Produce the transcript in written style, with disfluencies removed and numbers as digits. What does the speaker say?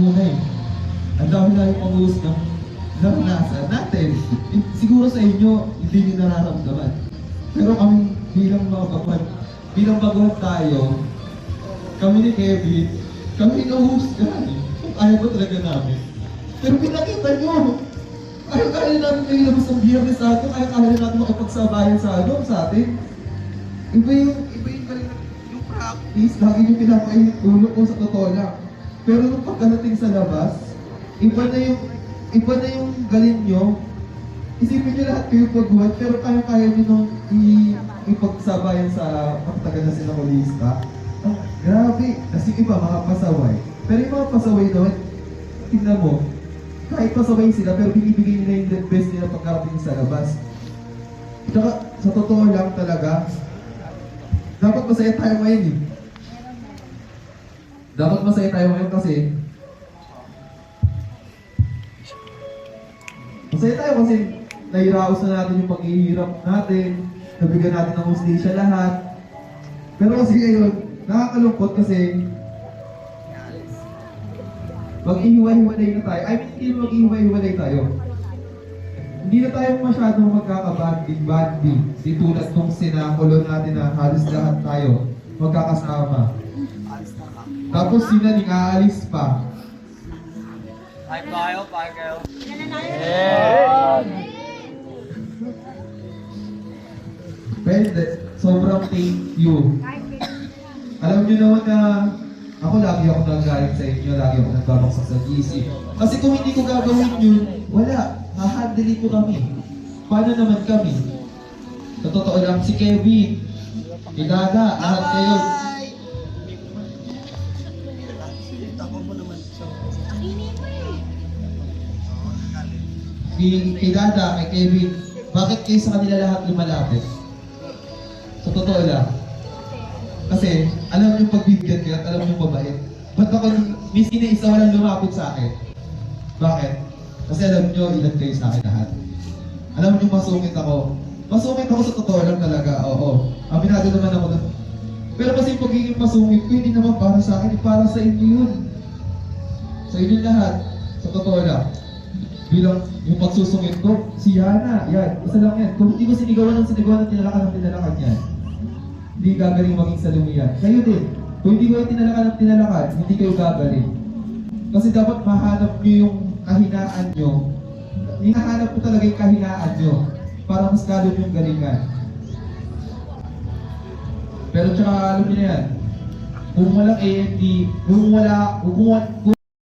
muna eh. Ang dami namin pag-uus ng naranasan natin. Siguro sa inyo, hindi nyo nararamdaman. Pero kami bilang mga baguhan tayo, kami ni Kevin, kami nahuhusgahan eh. Ayaw ko talaga namin. Pero pinakita nyo, ayaw-kaya namin kayo labas ng biyernes sa atin, ayaw-kaya natin makipagsabayan sa atin. Iba yung practice, lagi nyo pinapainit ulo ko sa totoo lang. Pero nung pagkarating sa labas, iba na yung galing nyo. Isipin nyo lahat kayo pagbuhat, pero kaya-kaya nyo nung ipagsabayan sa pagtagal na sinakulista. Ah, grabe! Kasi iba, mga pasaway. Pero yung mga pasaway naman, tingnan mo, kahit pasaway sila, pero binibigay nila yung the best nila pagkarating sa labas. Tsaka, sa totoo lang talaga, dapat masaya tayo ngayon eh. Dapat masaya tayo ngayon kasi masaya tayo kasi nairaos na natin yung paghihirap natin, nabigyan natin ng hustisya lahat. Pero kasi ngayon, nakakalungkot kasi mag-ihiwa-hiwalay na tayo. I mean, hindi mag-ihiwa-hiwalay tayo. Hindi na tayo masyadong magkakabanding-banding. Di tulad nung sinakulo natin na halos lahat tayo magkakasama. Tapos sila aalis pa. Tayo tayo, tayo kayo. Pwede, sobrang thank you. Alam niyo naman na ako lagi ako nagalit sa inyo, lagi ako nagbabaksak sa GC. Kasi kung hindi ko gagawin yun, wala. Hahandili ko kami. Paano naman kami? Sa totoo lang, si Kevin, Ilana, lahat kayo. Kay Dada, kay Kevin, bakit kayo sa kanila lahat lumalapit? Sa totoo lang. Kasi, alam niyo pagbibigyan kayo at alam niyo mabait. Ba't ako, miss isa walang lumapit sa akin? Bakit? Kasi alam niyo, ilan kayo sa akin lahat. Alam niyo, masungit ako. Masungit ako sa totoo lang talaga, oo. Aminado naman ako na. Pero kasi yung pagiging masungit ko, hindi naman para sa akin, para sa inyo yun. Sa inyo lahat. Sa totoo lang. Bilang yung pagsusungit ko, si Yana, yan, isa lang yan. Kung hindi ko sinigawan, tinalakan yan. Hindi gagaling maging salumiyan. Kayo din, kung hindi ko tinalakan, hindi kayo gagaling. Kasi dapat mahanap nyo yung kahinaan nyo. Hinahanap ko talaga yung kahinaan nyo para mas lalo yung galingan. Pero tsaka alam nyo na yan, kung walang AMD, kung